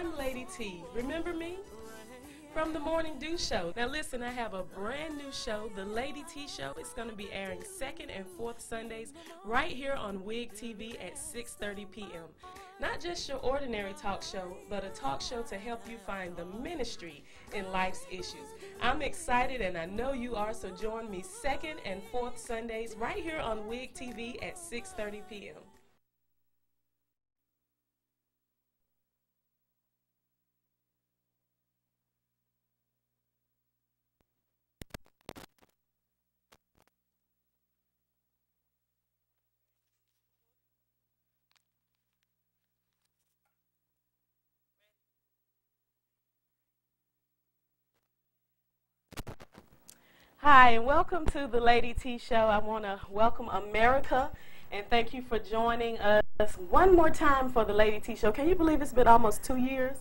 I'm Lady T. Remember me? From the Morning Dew Show. Now listen, I have a brand new show, The Lady T Show. It's going to be airing second and fourth Sundays right here on WIG TV at 6:30 p.m. Not just your ordinary talk show, but a talk show to help you find the ministry in life's issues. I'm excited and I know you are, so join me second and fourth Sundays right here on WIG TV at 6:30 p.m. Hi, and welcome to the Lady T Show. I want to welcome America, and thank you for joining us one more time for the Lady T Show. Can you believe it's been almost 2 years?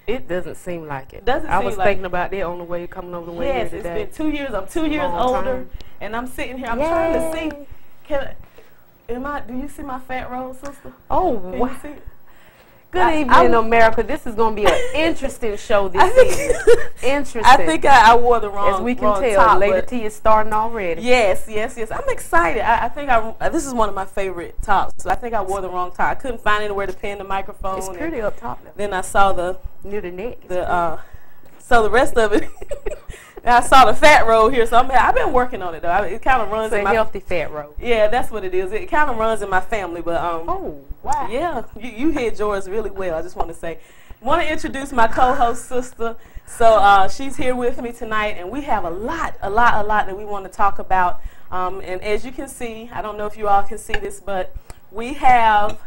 It doesn't seem like it. Doesn't I seem was like thinking about that on the way, coming over the way here today. Yes, it's been 2 years. I'm 2 years older, and I'm sitting here. I'm trying to see. Do you see my fat roll, sister? Oh, Can wow. you see it? Good evening, America. This is going to be an interesting show this evening. Interesting. I think I wore the wrong As we can tell, top, Lady T is starting already. Yes. I'm excited. I think this is one of my favorite tops. So I think I wore the wrong top. I couldn't find anywhere to pin the microphone. It's pretty up top now. Then I saw near the neck. So the rest of it, I saw the fat roll here. So I've been working on it though. It kind of runs in my healthy fat roll. Yeah, that's what it is. It kind of runs in my family, but oh wow. Yeah, you hid yours really well. I just want to say, want to introduce my co-host sister. So she's here with me tonight, and we have a lot that we want to talk about. And as you can see, I don't know if you all can see this, but we have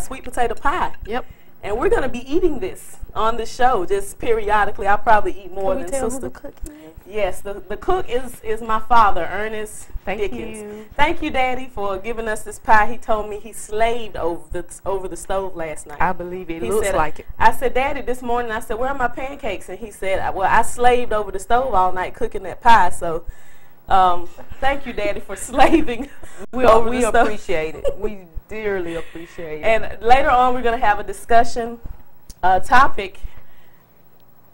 sweet potato pie. Yep. And we're going to be eating this on the show just periodically. I'll probably eat more than sister. Who the cook is? Yes, the cook is my father, Ernest Dickens. You. Thank you, Daddy, for giving us this pie. He told me he slaved over the stove last night. I believe it. He looks like it. I said, Daddy, this morning, I said, where are my pancakes? And he said, well, I slaved over the stove all night cooking that pie. So thank you, Daddy, for slaving over the stove. We appreciate it. We dearly appreciate it. And later on, we're going to have a discussion topic,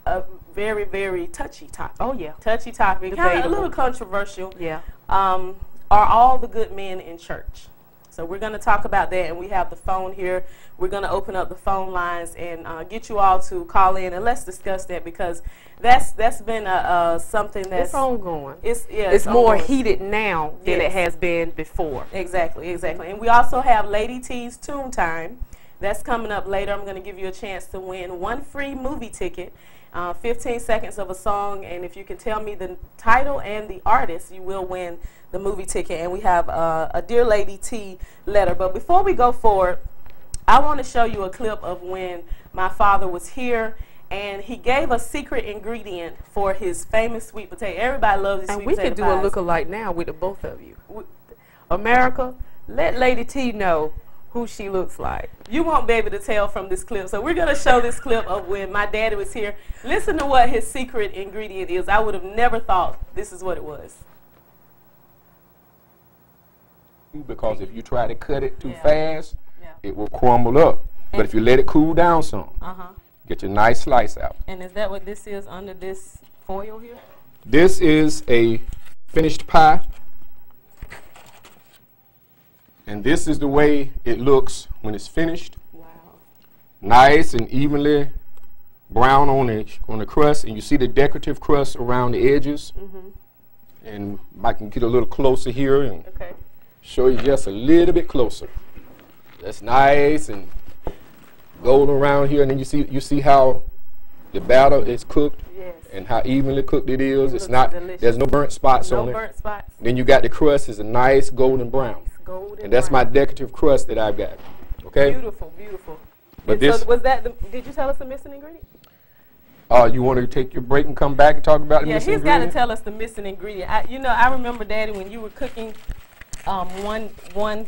a very, very touchy topic. Oh, yeah. Touchy topic, kind of a little controversial. Yeah. Are all the good men in church? So we're going to talk about that, and we have the phone here. We're going to open up the phone lines and get you all to call in, and let's discuss that, because that's been something that's... It's ongoing. It's more ongoing. heated now than it has been before. Exactly. And we also have Lady T's Tune Time. That's coming up later. I'm going to give you a chance to win one free movie ticket, 15 seconds of a song, and if you can tell me the title and the artist, you will win the movie ticket. And we have a Dear Lady T letter. But before we go forward, I want to show you a clip of when my father was here, and he gave a secret ingredient for his famous sweet potato. Everybody loves his sweet potato pies. And we could do a look-alike now with the both of you. America, let Lady T know who she looks like. You won't be able to tell from this clip. So we're going to show this clip of when my daddy was here. Listen to what his secret ingredient is. I would have never thought this is what it was. Because if you try to cut it too fast, it will crumble up. But if you let it cool down some, get your nice slice out. And is that what this is under this foil here? This is a finished pie. And this is the way it looks when it's finished. Wow. Nice and evenly brown on the crust. And you see the decorative crust around the edges. And I can get a little closer here and show you just a little bit closer. That's nice and golden around here. And then you see how the batter is cooked. Yes. And how evenly cooked it is. It's not delicious. There's no burnt spots on it. No burnt spots. Then you got the crust is a nice golden brown. Golden and that's brown. My decorative crust that I've got. Okay? Beautiful, beautiful. But this, so was that did you tell us the missing ingredient? You want to take your break and come back and talk about the missing ingredient? Yeah, he's got to tell us the missing ingredient. I remember, Daddy, when you were cooking one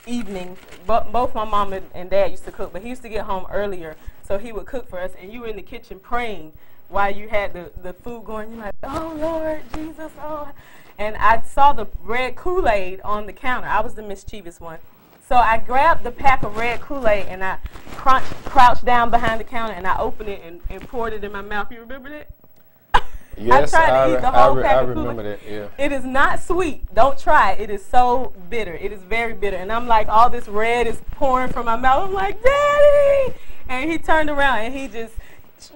evening, both my mom and Dad used to cook, but he used to get home earlier, so he would cook for us, and you were in the kitchen praying while you had the food going. You're like, oh, Lord, Jesus, oh. And I saw the red Kool-Aid on the counter. I was the mischievous one. So I grabbed the pack of red Kool-Aid and I crouched down behind the counter and I opened it and poured it in my mouth. You remember that? Yes, I tried to eat the whole pack of remember Kool-Aid. that, yeah. It is not sweet. Don't try it. It is so bitter. It is very bitter. And I'm like, all this red is pouring from my mouth. I'm like, Daddy! And he turned around and he just,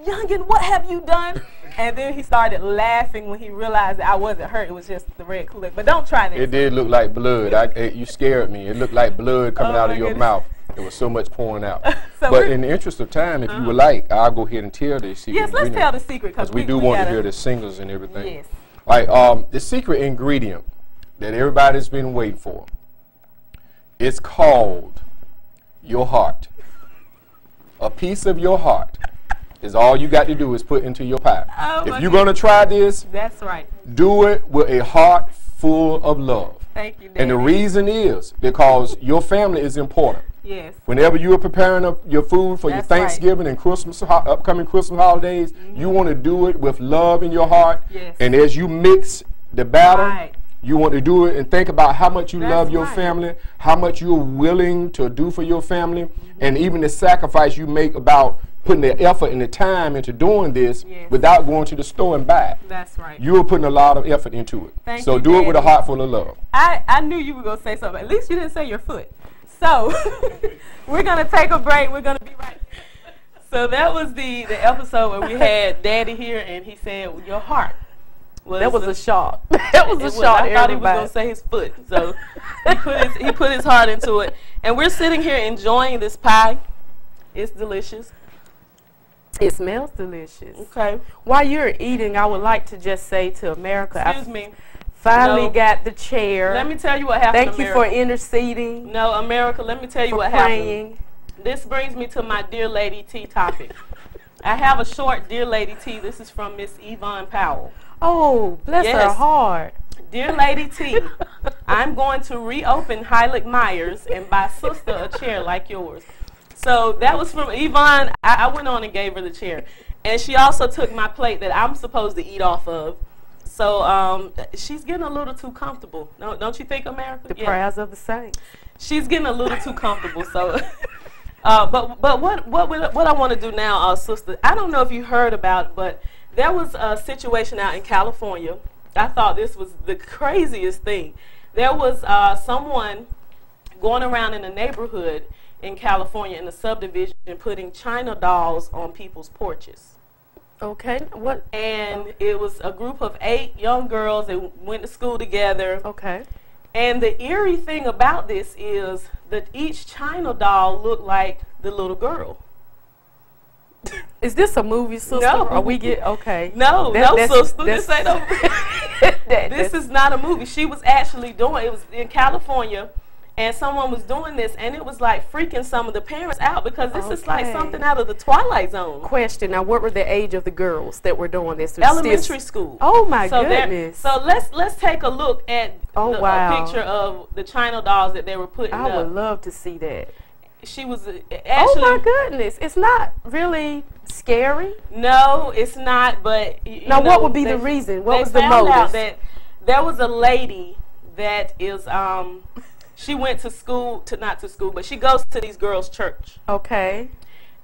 youngin, what have you done? And then he started laughing when he realized that I wasn't hurt. It was just the red Kool-Aid. But don't try this. It did look like blood. You scared me. It looked like blood coming out of your mouth. There was so much pouring out. But in the interest of time, if you would like, I'll go ahead and tell the secret. Yes, let's tell the secret. Because we do want to hear the singles and everything. Yes. Like, the secret ingredient that everybody's been waiting for, it's called your heart. A piece of your heart is all you got to do is put into your pie. Oh, if you're going to try this, that's right. Do it with a heart full of love. Thank you, Daddy. And the reason is because your family is important. Yes. Whenever you are preparing your food for your Thanksgiving and Christmas, upcoming Christmas holidays, you want to do it with love in your heart. Yes. And as you mix the batter, you want to do it and think about how much you love your family, how much you're willing to do for your family, and even the sacrifice you make about putting the effort and the time into doing this without going to the store and buy it. That's right. You're putting a lot of effort into it. Thank so you, do Daddy. it with a heart full of love. I knew you were going to say something. At least you didn't say your foot. So we're going to take a break. We're going to be right back. So that was the episode where we had Daddy here, and he said, your heart. That was a shock. That was a shock. I thought he was going to say his foot. So he put his heart into it. And we're sitting here enjoying this pie. It's delicious. It smells delicious. Okay. While you're eating, I would like to just say to America, Excuse me. Finally got the chair. Let me tell you what happened. Thank you for interceding. No, America, let me tell you what happened. This brings me to my Dear Lady T topic. I have a short Dear Lady T. This is from Miss Yvonne Powell. Oh, bless her heart. Dear Lady T, I'm going to reopen Heilig Myers and buy sister a chair like yours. So that was from Yvonne. I went on and gave her the chair. And she also took my plate that I'm supposed to eat off of. So she's getting a little too comfortable. No, don't you think, America? The prayers of the saints. She's getting a little too comfortable. So, but what I want to do now, sister, I don't know if you heard about it, but there was a situation out in California. I thought this was the craziest thing. There was someone going around in the neighborhood in California in the subdivision putting China dolls on people's porches. Okay. What? And it was a group of 8 young girls that went to school together. Okay. And the eerie thing about this is that each China doll looked like the little girl. Is this a movie, sister? No. Or we get okay? No, sister. This ain't a. This is not a movie. She was actually doing. It was in California. And someone was doing this, and it was like freaking some of the parents out because this is like something out of the Twilight Zone. Question: now, what were the age of the girls that were doing this? Elementary school. Oh my goodness! So let's take a look at a picture of the China dolls that they were putting up. I would love to see that. She was actually. Oh my goodness! It's not really scary. No, it's not. But now, what would be the reason? What was the motive? They found out that there was a lady that is she went to school, not to school, but she goes to these girls' church. Okay.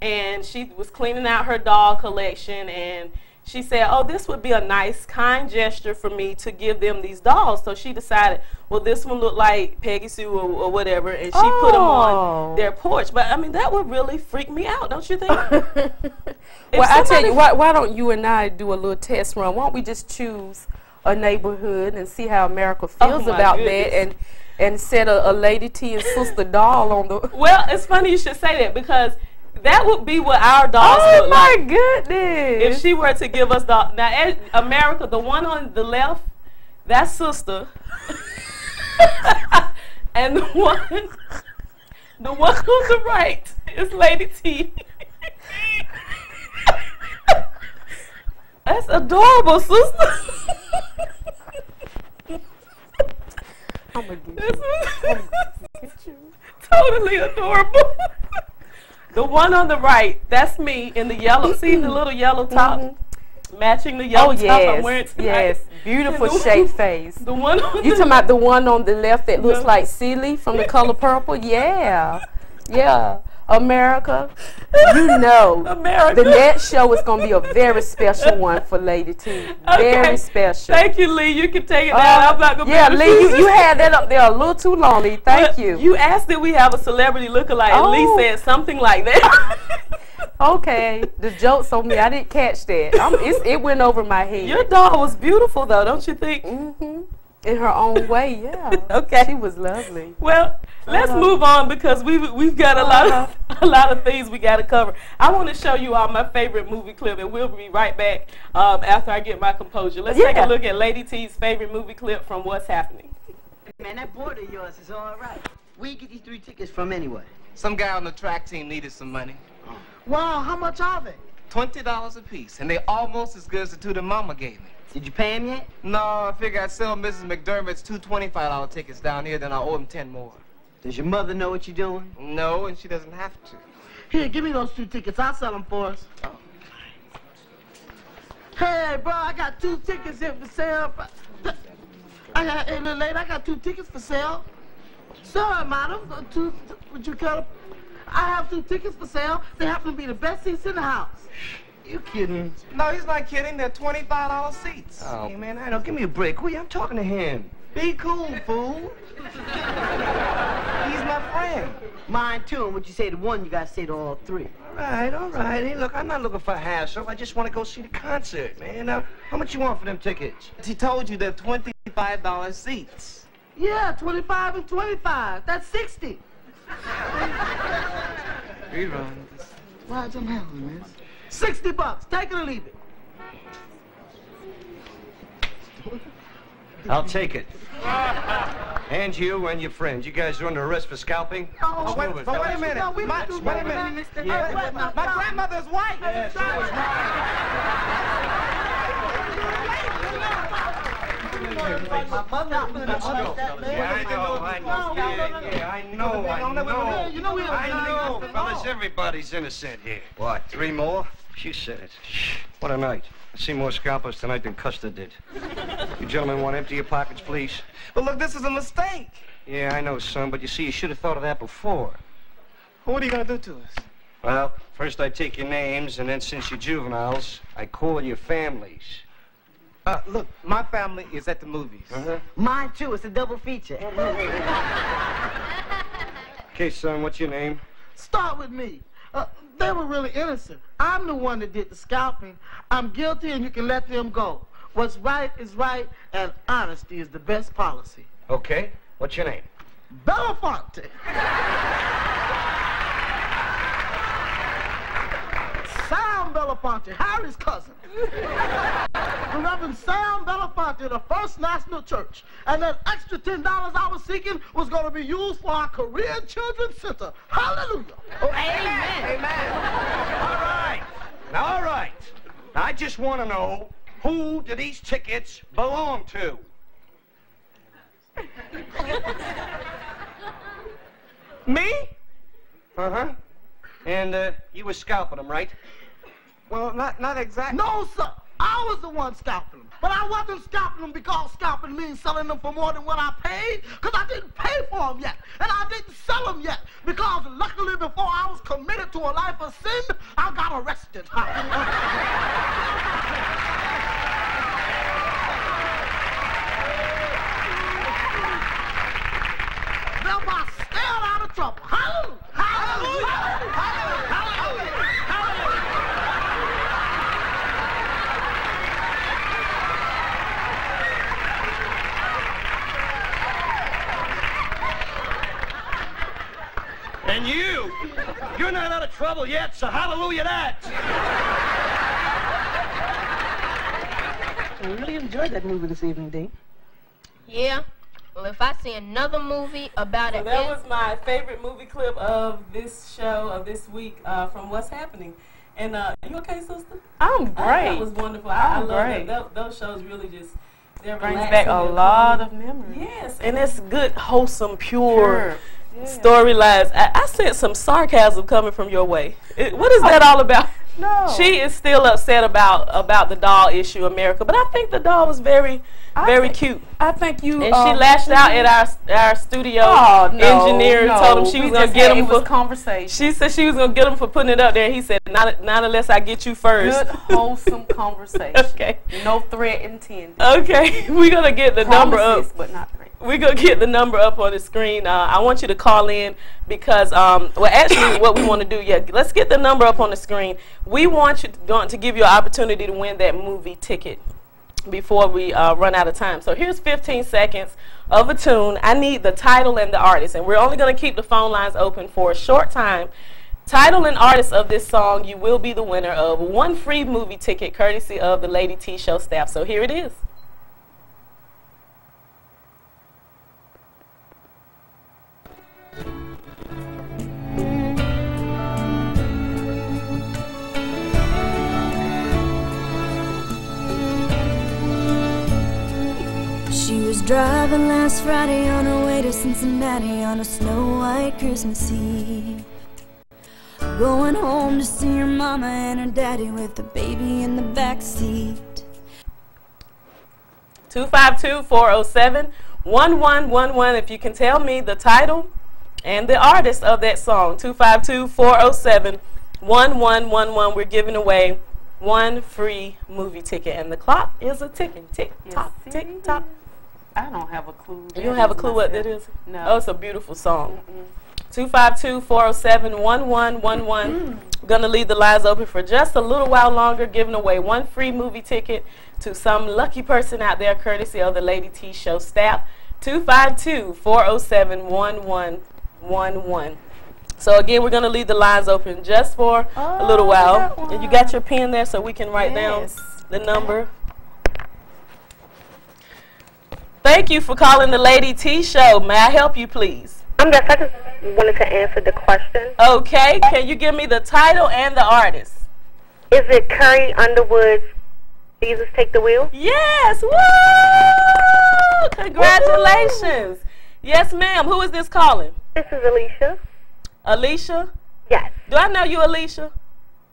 And she was cleaning out her doll collection, and she said, oh, this would be a nice, kind gesture for me to give them these dolls. So she decided, well, this one looked like Peggy Sue or whatever, and she put them on their porch. But, I mean, that would really freak me out, don't you think? Well, I tell you, why don't you and I do a little test run? Why don't we just choose a neighborhood and see how America feels about that, and set a Lady T and Susta doll on the... Well, it's funny you should say that because that would be what our dolls look like. Oh, my goodness. If she were to give us dolls. Now, America, the one on the left, that's Susta. And the one on the right is Lady T. That's adorable, sister. I'm gonna get you. Totally adorable. The one on the right, that's me in the yellow. See the little yellow top? matching the yellow top I'm wearing tonight. Yes, beautiful shaped face. The one on you talking about the one on the left that looks like Silly from The Color Purple? Yeah, yeah. America, you know, America. the next show is going to be a very special one for Lady T. Very special. Thank you, Lee. You can take it down. I'm not going to be able to Lee, you had that up there a little too long, Lee. Thank you. You asked that we have a celebrity lookalike, and Lee said something like that. Okay, the joke's on me. I didn't catch that. It went over my head. Your doll was beautiful, though, don't you think? Mm-hmm. In her own way, yeah. Okay. She was lovely. Well, let's move on because we've got a lot of things we got to cover. I want to show you all my favorite movie clip, and we'll be right back after I get my composure. Let's take a look at Lady T's favorite movie clip from What's Happening. Man, that board of yours is all right. Where you get these 3 tickets from anyway? Some guy on the track team needed some money. Wow, how much are they? $20 a piece, and they're almost as good as the 2 that Mama gave me. Did you pay him yet? No, I figure I'd sell Mrs. McDermott's 2 $25 tickets down here, then I owe him 10 more. Does your mother know what you're doing? No, and she doesn't have to. Here, give me those 2 tickets. I'll sell them for us. Oh. Hey, bro, I got 2 tickets here for sale. Hey, little lady, I got 2 tickets for sale. Sorry, madam. Would you cut them? I have 2 tickets for sale. They happen to be the best seats in the house. You kidding? No, he's not kidding. They're $25 seats. Oh, hey, man, I don't. Give me a break. Who are you? I'm talking to him. Be cool, fool. He's my friend. Mine, too. And what you say to one, you gotta say to all 3. All right. Hey, look, I'm not looking for hassle. I just want to go see the concert, man. Now, how much you want for them tickets? He told you they're $25 seats. Yeah, 25 and 25. That's 60. Rerun. Why don't have them, miss? $60. Take it or leave it. I'll take it. And you and your friends. You guys are under arrest for scalping? Oh, wait a minute. No, wait a minute. My grandmother's white. I know. Fellas, everybody's innocent here. What, 3 more? You said it. What a night. I see more scalpers tonight than Custer did. You gentlemen want to empty your pockets, please? But look, this is a mistake. Yeah, I know, son, but you see, you should have thought of that before. What are you going to do to us? Well, first I take your names, and then since you're juveniles, I call your families. Look, my family is at the movies. Mine, too. It's a double feature. Okay, son, what's your name? Start with me. They were really innocent. I'm the one that did the scalping. I'm guilty, and you can let them go. What's right is right, and honesty is the best policy. Okay, what's your name? Belafonte. Sam Belafonte, Harry's cousin. The Reverend Sam Belafonte of the First National Church. And that extra $10 I was seeking was going to be used for our Korean Children's Center. Hallelujah. Oh, amen. All right. Now, I just want to know, who do these tickets belong to? Me? Uh-huh. And you were scalping them, right? Well, not exactly. No, sir. I was the one scalping them. But I wasn't scalping them because scalping means selling them for more than what I paid, because I didn't pay for them yet. And I didn't sell them yet, because luckily before I was committed to a life of sin, I got arrested. Thereby stayed out of trouble. Hallelujah! Hallelujah! Hallelujah! Hallelujah! And you're not out of trouble yet, so hallelujah that. I really enjoyed that movie this evening, Dean. Yeah. Well, if I see another movie about it, that was my favorite movie clip of this show of this week from What's Happening. And you okay, sister? I'm great. That was wonderful. I love it. Those shows really just brings back a lot of memories. Yes, and it's good, wholesome, pure storylines. I sense some sarcasm coming from your way. What is that all about? No. She is still upset about the doll issue, America. But I think the doll was very cute. I think you. And she lashed out at our studio engineer and told him she was going to get him for conversation. She said she was going to get him for putting it up there. And he said, not unless I get you first. Good, wholesome conversation. Okay. No threat intended. Okay. We're going to get the number up. But not threat. We're going to get the number up on the screen. I want you to call in because, well, actually what we want to do, let's get the number up on the screen. We want to give you an opportunity to win that movie ticket before we run out of time. So here's 15 seconds of a tune. I need the title and the artist, and we're only going to keep the phone lines open for a short time. Title and artist of this song, you will be the winner of one free movie ticket courtesy of the Lady T Show staff. So here it is. She was driving last Friday on her way to Cincinnati on a snow-white Christmas Eve, going home to see her mama and her daddy with the baby in the back seat. 252-407-1111 if you can tell me the title and the artist of that song. 252-407-1111. We're giving away one free movie ticket, and the clock is a ticking. Tick tock, tick tock. I don't have a clue. You don't have a clue what that is? No. Oh, it's a beautiful song. 252-407-1111. Gonna leave the lines open for just a little while longer, giving away one free movie ticket to some lucky person out there, courtesy of the Lady T Show staff. 252-407-1111. So again, we're gonna leave the lines open just for a little while. And you got your pen there so we can write down the number. Thank you for calling the Lady T Show. May I help you, please? Yes, I just wanted to answer the question. Okay, can you give me the title and the artist? Is it Curry Underwood's Jesus Take the Wheel? Yes, woo! Congratulations. Yes, ma'am. Who is this calling? This is Alicia. Alicia? Yes. Do I know you, Alicia?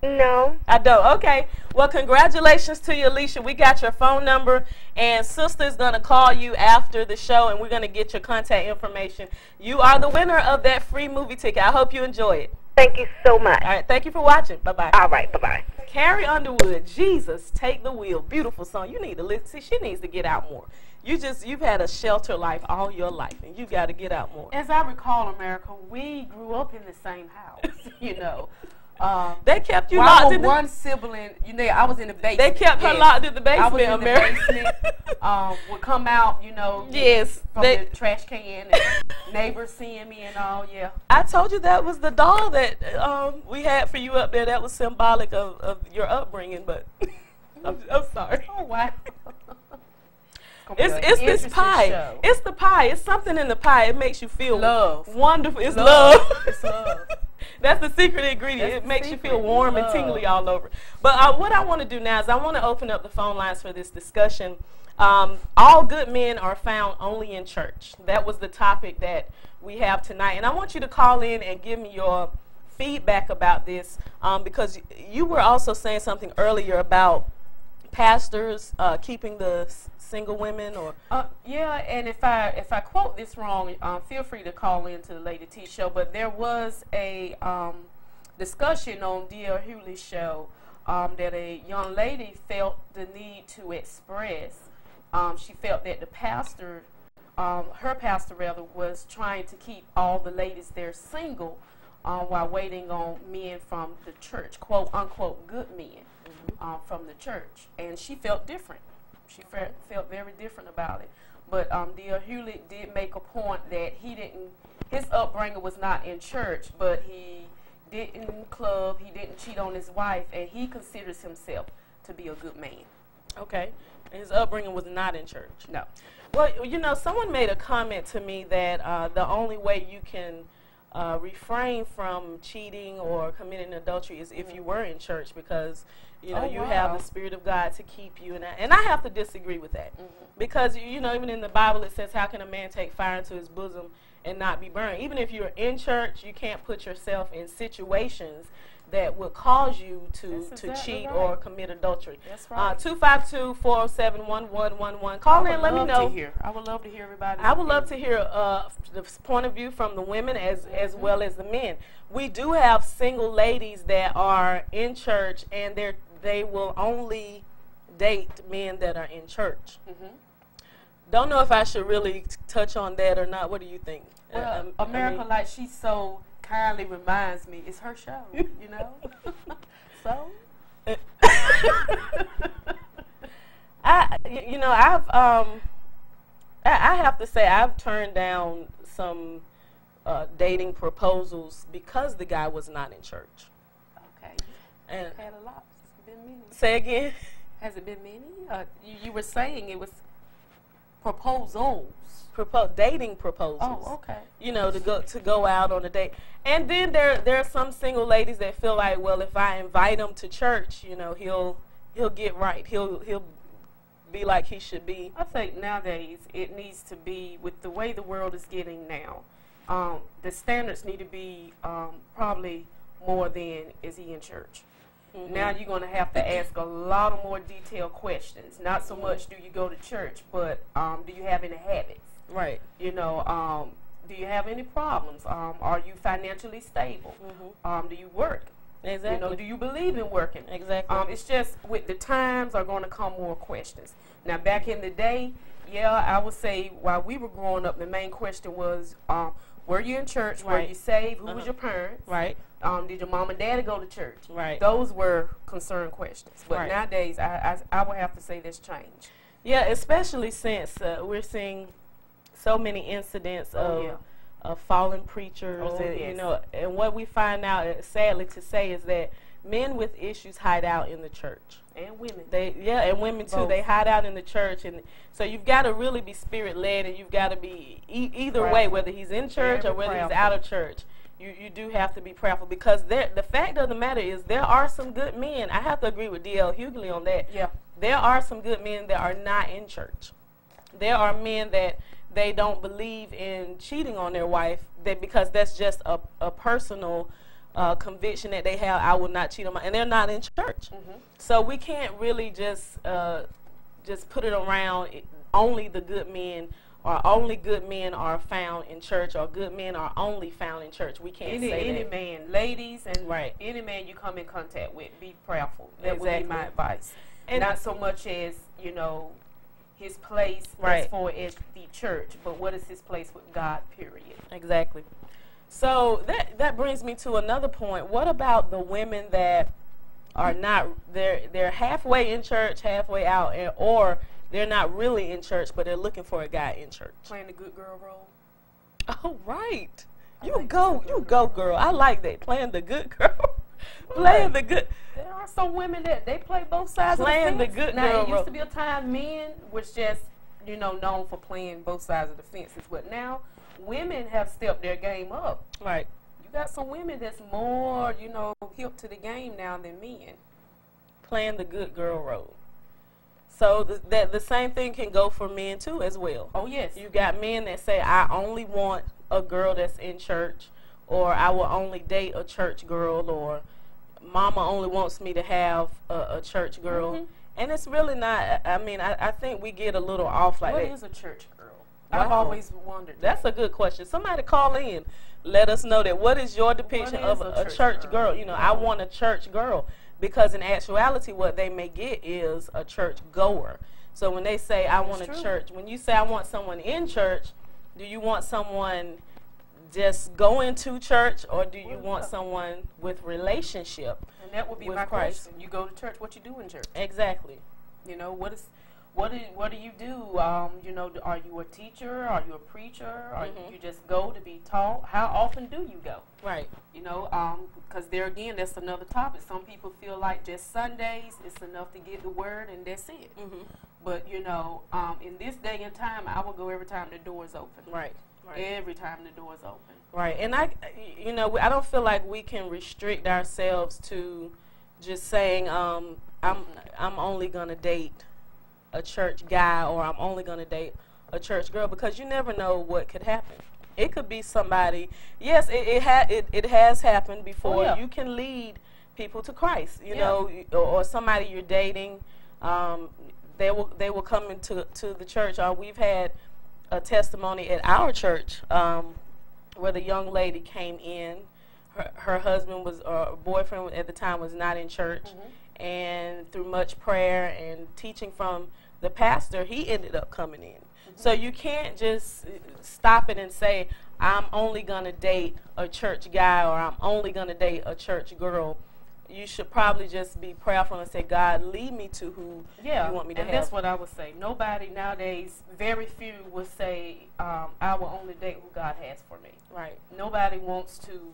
No. I don't. Okay. Well, congratulations to you, Alicia. We got your phone number, and Sister's going to call you after the show, and we're going to get your contact information. You are the winner of that free movie ticket. I hope you enjoy it. Thank you so much. All right. Thank you for watching. Bye-bye. All right. Bye-bye. Carrie Underwood, Jesus, Take the Wheel. Beautiful song. You need to listen. See, she needs to get out more. You've had a shelter life all your life, and you got to get out more. As I recall, America, we grew up in the same house, you know. They kept you locked in one sibling, you know, I was in the basement. They kept her locked in the basement, I was in America. the basement. Would come out, you know, from the trash can, and neighbors seeing me and all, yeah. I told you that was the doll that we had for you up there. That was symbolic of your upbringing, but I'm sorry. Oh, wow. It's this pie. Show. It's the pie. It's something in the pie. It makes you feel wonderful. It's love. love. It's love. That's the secret ingredient. It makes you feel warm and tingly all over. But what I want to do now is I want to open up the phone lines for this discussion. All good men are found only in church. That was the topic that we have tonight. And I want you to call in and give me your feedback about this because you were also saying something earlier about pastors keeping the single women, or yeah, and if I quote this wrong, feel free to call into the Lady T Show. But there was a discussion on D.L. Hewley's show that a young lady felt the need to express. She felt that the pastor, her pastor rather, was trying to keep all the ladies there single while waiting on men from the church, quote unquote good men from the church, and she felt different. She felt very different about it. But D.L. Hewley did make a point that his upbringing was not in church, but he didn't club, he didn't cheat on his wife, and he considers himself to be a good man. Okay. And his upbringing was not in church. No. Well, you know, someone made a comment to me that the only way you can refrain from cheating or committing adultery is if you were in church, because you know you have the Spirit of God to keep you, and I have to disagree with that, because you know, even in the Bible it says, how can a man take fire into his bosom and not be burned? Even if you're in church, you can't put yourself in situations that would cause you to cheat or commit adultery. That's right. 252-407-1111. Call in, let me know. I would love to hear everybody. I would love to hear the point of view from the women as well as the men. We do have single ladies that are in church, and they will only date men that are in church. Don't know if I should really touch on that or not. What do you think? Well, America, like she so kindly reminds me, it's her show, you know? So? I have to say I've turned down some dating proposals because the guy was not in church. Okay. And had a lot. Has it been many? Say again? Has it been many? You were saying it was proposals. Dating proposals. Oh, okay. You know, to go out on a date. And then there are some single ladies that feel like, well, if I invite him to church, you know, he'll get right. He'll be like he should be. I think nowadays it needs to be, with the way the world is getting now, the standards need to be probably more than, is he in church? Now you're going to have to ask a lot of more detailed questions. Not so much do you go to church, but do you have any habits? Right. You know, do you have any problems? Are you financially stable? Do you work? Exactly. You know, do you believe in working? Exactly. It's just with the times are going to come more questions. Now, back in the day, yeah, I would say while we were growing up, the main question was, were you in church? Right. Were you saved? Who was your parents? Right. Did your mom and daddy go to church? Right. Those were concerned questions. But nowadays, I would have to say there's change. Yeah, especially since we're seeing so many incidents of fallen preachers, and you know, and what we find out, sadly to say, is that men with issues hide out in the church, and women. And women too. Both. They hide out in the church, and so you've got to really be spirit led, and you've got to be either way, whether he's in church or whether he's out of church. You do have to be prayerful, because the fact of the matter is there are some good men. I have to agree with D.L. Hughley on that. Yeah. There are some good men that are not in church. There are men that they don't believe in cheating on their wife, because that's just a personal conviction that they have. I will not cheat on my, and they're not in church. So we can't really just put it around only the good men, or only good men are found in church, or good men are only found in church. We can't say that. Any man, ladies, and any man you come in contact with, be prayerful. That would be my advice. And not so much as, you know, his place as far as the church, but what is his place with God, period. Exactly. So that brings me to another point. What about the women that are not, they're halfway in church, halfway out, or they're not really in church, but they're looking for a guy in church? Playing the good girl role. Oh, right. You go, girl. I like that. Playing the good girl. Playing the good. There are some women that they play both sides of the fence. Playing the good girl. Now, it used to be a time men was just, you know, known for playing both sides of the fences, but now women have stepped their game up. Right. You got some women that's more, you know, hip to the game now than men. Playing the good girl role. So the same thing can go for men too as well. Oh yes. You got men that say, I only want a girl that's in church, or I will only date a church girl, or mama only wants me to have a church girl. And it's really not, I mean, I think we get a little off like that. What is a church girl? I've always wondered. That's a good question. Somebody call in. Let us know that. What is your depiction of a church girl? You know, I want a church girl. Because in actuality, what they may get is a church goer. So when they say, I want a church, when you say, I want someone in church, do you want someone just going to church, or do you want someone with relationship? And that would be my question. You go to church, what you do in church? Exactly. You know, what do you do? You know, are you a teacher? Are you a preacher? Or you just go to be taught? How often do you go? Right. You know, because there again, that's another topic. Some people feel like just Sundays is enough to get the word and that's it. But you know, in this day and time, I will go every time the door is open. Right. Every time the door is open. Right. And I don't feel like we can restrict ourselves to just saying, I'm only gonna date a church guy, or I'm only going to date a church girl, because you never know what could happen. It could be somebody. Yes, it has happened before. You can lead people to Christ, you know, or somebody you're dating. They will come into the church. We've had a testimony at our church where the young lady came in. Her husband was, boyfriend at the time was not in church, and through much prayer and teaching from the pastor, he ended up coming in. So you can't just stop it and say, I'm only going to date a church guy, or I'm only going to date a church girl. You should probably just be prayerful and say, God, lead me to who you want me to have. And that's what I would say. Nobody nowadays, very few would say, I will only date who God has for me. Right. Nobody wants to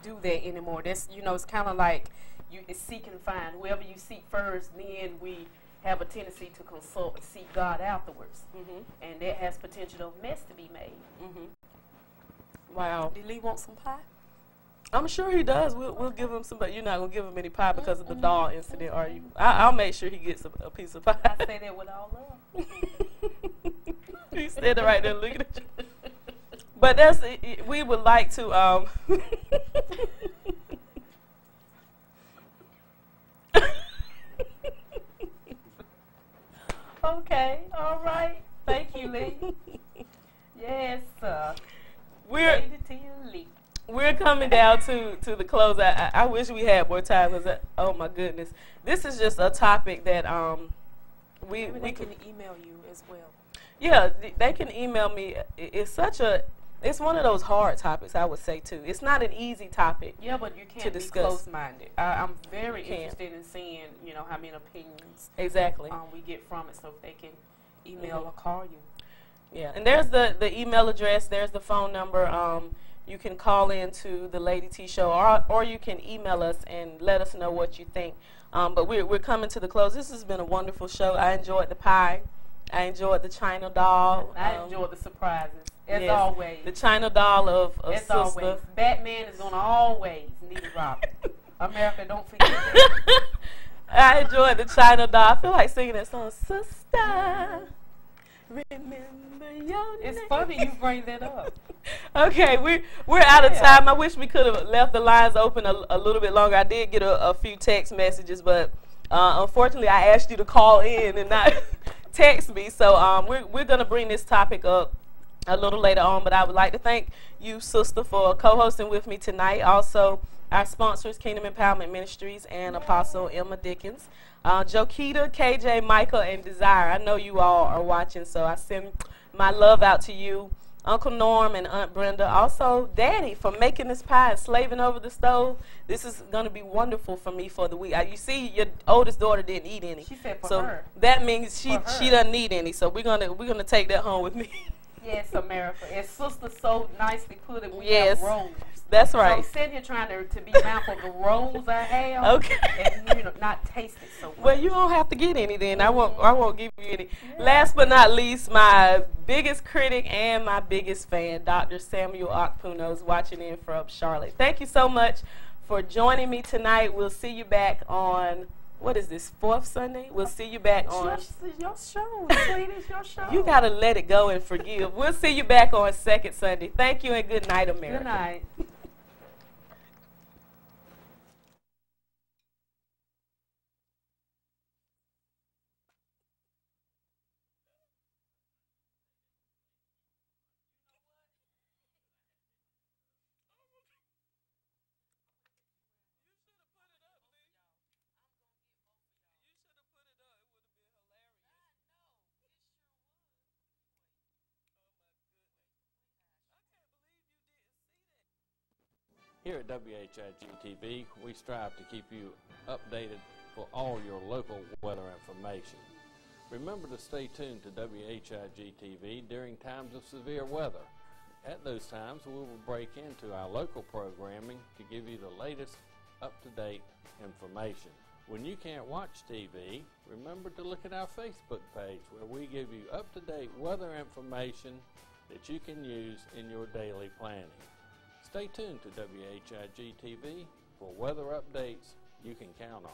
do that anymore. That's, you know, it's kind of like it's seek and find. Whoever you seek first, then we have a tendency to consult and seek God afterwards. And that has potential of mess to be made. Wow. Did Lee want some pie? I'm sure he does. We'll give him some, but you're not going to give him any pie because of the doll incident, are you? I'll make sure he gets a piece of pie. I say that with all love. He said it right there, looking at you. But that's, we would like to, Okay, all right. Thank you, Lee. Yes, we're coming down to the close. I wish we had more time because, oh my goodness, this is just a topic that we can email you as well. Yeah, they can email me. It's one of those hard topics, I would say too. It's not an easy topic. Yeah, but you can't be close-minded. I'm very interested in seeing, you know, how many opinions we get from it, so if they can email or call you. Yeah, and there's the email address. There's the phone number. You can call in to the Lady T Show, or you can email us and let us know what you think. But we're coming to the close. This has been a wonderful show. I enjoyed the pie. I enjoyed the China doll. I enjoyed the surprises. As always. The China doll of As Susta. always. Batman is going to always need a Robin. America, don't forget that. I enjoyed the China doll. I feel like singing that song, Sister, remember your name. It's funny you bring that up. Okay, we're out of time. I wish we could have left the lines open a little bit longer. I did get a few text messages, but unfortunately I asked you to call in and not text me. So we're going to bring this topic up a little later on, but I would like to thank you, Sister, for co-hosting with me tonight. Also, our sponsors, Kingdom Empowerment Ministries and Apostle Emma Dickens. Jokita, KJ, Michael, and Desire. I know you all are watching, so I send my love out to you. Uncle Norm and Aunt Brenda. Also, Daddy, for making this pie and slaving over the stove. This is going to be wonderful for me for the week. You see, your oldest daughter didn't eat any. She said for so her. That means she doesn't need any. So we're gonna take that home with me. Yes, America. As Sister so nicely put it, we have rolls. That's right. So I'm sitting here trying to be mindful of the rolls I have. Okay. And, you know, not taste it so well. Well, you don't have to get any then. I won't give you any. Yeah. Last but not least, my biggest critic and my biggest fan, Dr. Samuel Okpuno, is watching in from Charlotte. Thank you so much for joining me tonight. We'll see you back on, what is this, 4th Sunday? We'll see you back on. Your show, sweet, it's your show. You got to let it go and forgive. We'll see you back on 2nd Sunday. Thank you and good night, America. Good night. Here at WHIG-TV, we strive to keep you updated for all your local weather information. Remember to stay tuned to WHIG-TV during times of severe weather. At those times, we will break into our local programming to give you the latest up-to-date information. When you can't watch TV, remember to look at our Facebook page where we give you up-to-date weather information that you can use in your daily planning. Stay tuned to WHIG-TV for weather updates you can count on.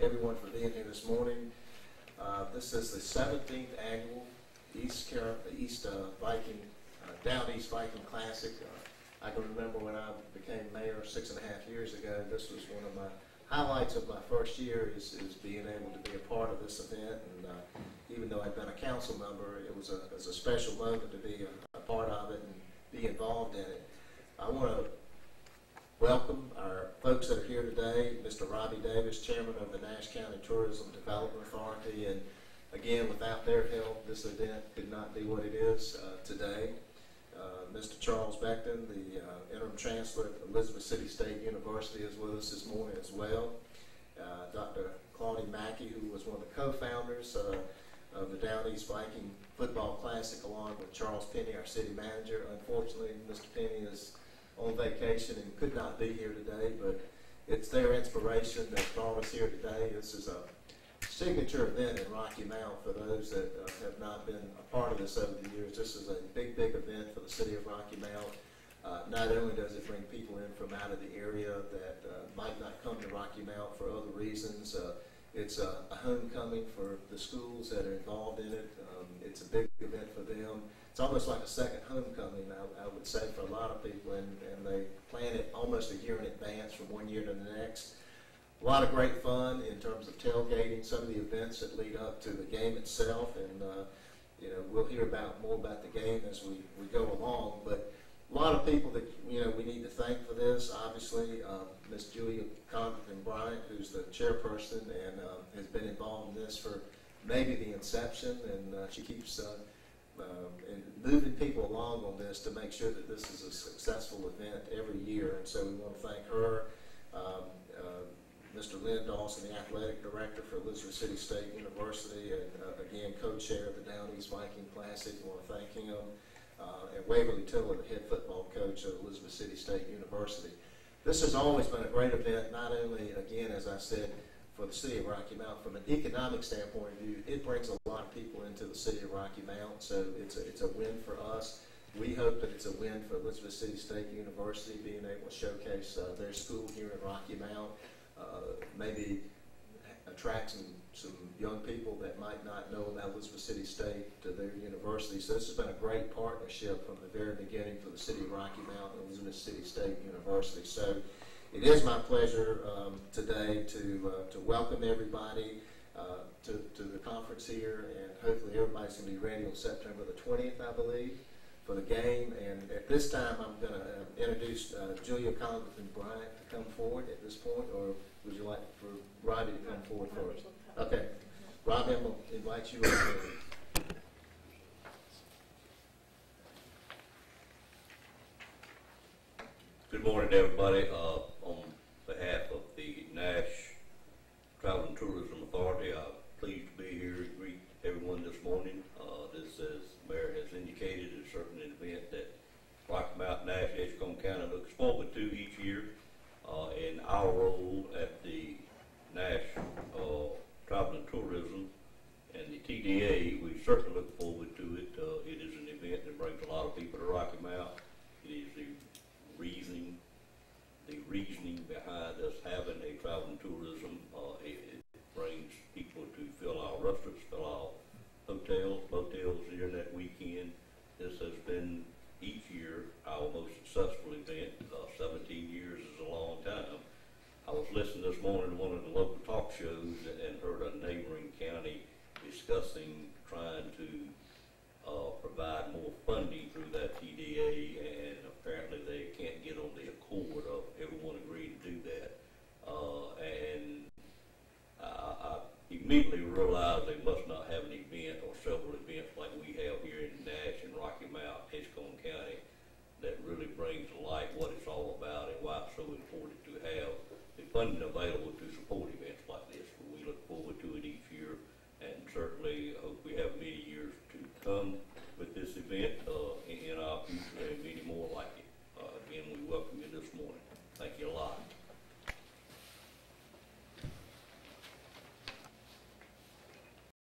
everyone for being here this morning. This is the 17th annual Down East Viking Classic. I can remember when I became mayor 6.5 years ago, this was one of my highlights of my first year is being able to be a part of this event. And even though I'd been a council member, it was a special moment to be a part of it and be involved in it. I want to welcome our folks that are here today, Mr. Robbie Davis, Chairman of the Nash County Tourism Development Authority, and again, without their help, this event could not be what it is today. Mr. Charles Beckton, the Interim Chancellor at Elizabeth City State University, is with us this morning as well. Dr. Claudia Mackey, who was one of the co-founders of the Down East Viking Football Classic, along with Charles Penny, our city manager. Unfortunately, Mr. Penny is on vacation and could not be here today, but it's their inspiration that brought us here today. This is a signature event in Rocky Mount for those that have not been a part of this over the years. This is a big, big event for the city of Rocky Mount. Not only does it bring people in from out of the area that might not come to Rocky Mount for other reasons, it's a homecoming for the schools that are involved in it. It's a big event for them. It's almost like a second homecoming, I would say, for a lot of people, and they plan it almost a year in advance from one year to the next. A lot of great fun in terms of tailgating, some of the events that lead up to the game itself, and you know, we'll hear more about the game as we go along. But a lot of people that we need to thank for this. Obviously, Ms. Julia Congleton Bryant, who's the chairperson and has been involved in this for maybe the inception, and she keeps and moving people along on this to make sure that this is a successful event every year. And so we want to thank her. Mr. Lynn Dawson, the athletic director for Elizabeth City State University, and again, co-chair of the Down East Viking Classic. We want to thank him. And Waverly Tiller, the head football coach of Elizabeth City State University. This has always been a great event, not only, again, as I said, for the city of Rocky Mount. From an economic standpoint of view, it brings a lot of people into the city of Rocky Mount, so it's a win for us. We hope that it's a win for Elizabeth City State University, being able to showcase their school here in Rocky Mount. Maybe attract some young people that might not know about Elizabeth City State to their university. So this has been a great partnership from the very beginning for the city of Rocky Mount and Elizabeth City State University. So it is my pleasure today to welcome everybody to the conference here, and hopefully everybody's going to be ready on September the 20th, I believe, for the game. And at this time, I'm going to introduce Julia Congleton Bryant to come forward at this point, or would you like for Robbie to come forward first? Okay. Robbie, I'm going to invite you over. Good morning, everybody. On behalf of the Nash Travel and Tourism Authority, I'm pleased to be here to greet everyone this morning. This, as the Mayor has indicated, is certainly an event that Rocky Mount, Nash, Edgecombe County looks forward to each year. In our role at the Nash Travel and Tourism and the TDA, we certainly look forward to it. It is an event that brings a lot of people to Rocky Mount. It is the reasoning behind us having a travel and tourism. It brings people to fill our restaurants, fill our hotels here that weekend. This has been each year our most successful event. 17 years is a long time. I was listening this morning to one of the local talk shows and heard a neighboring county discussing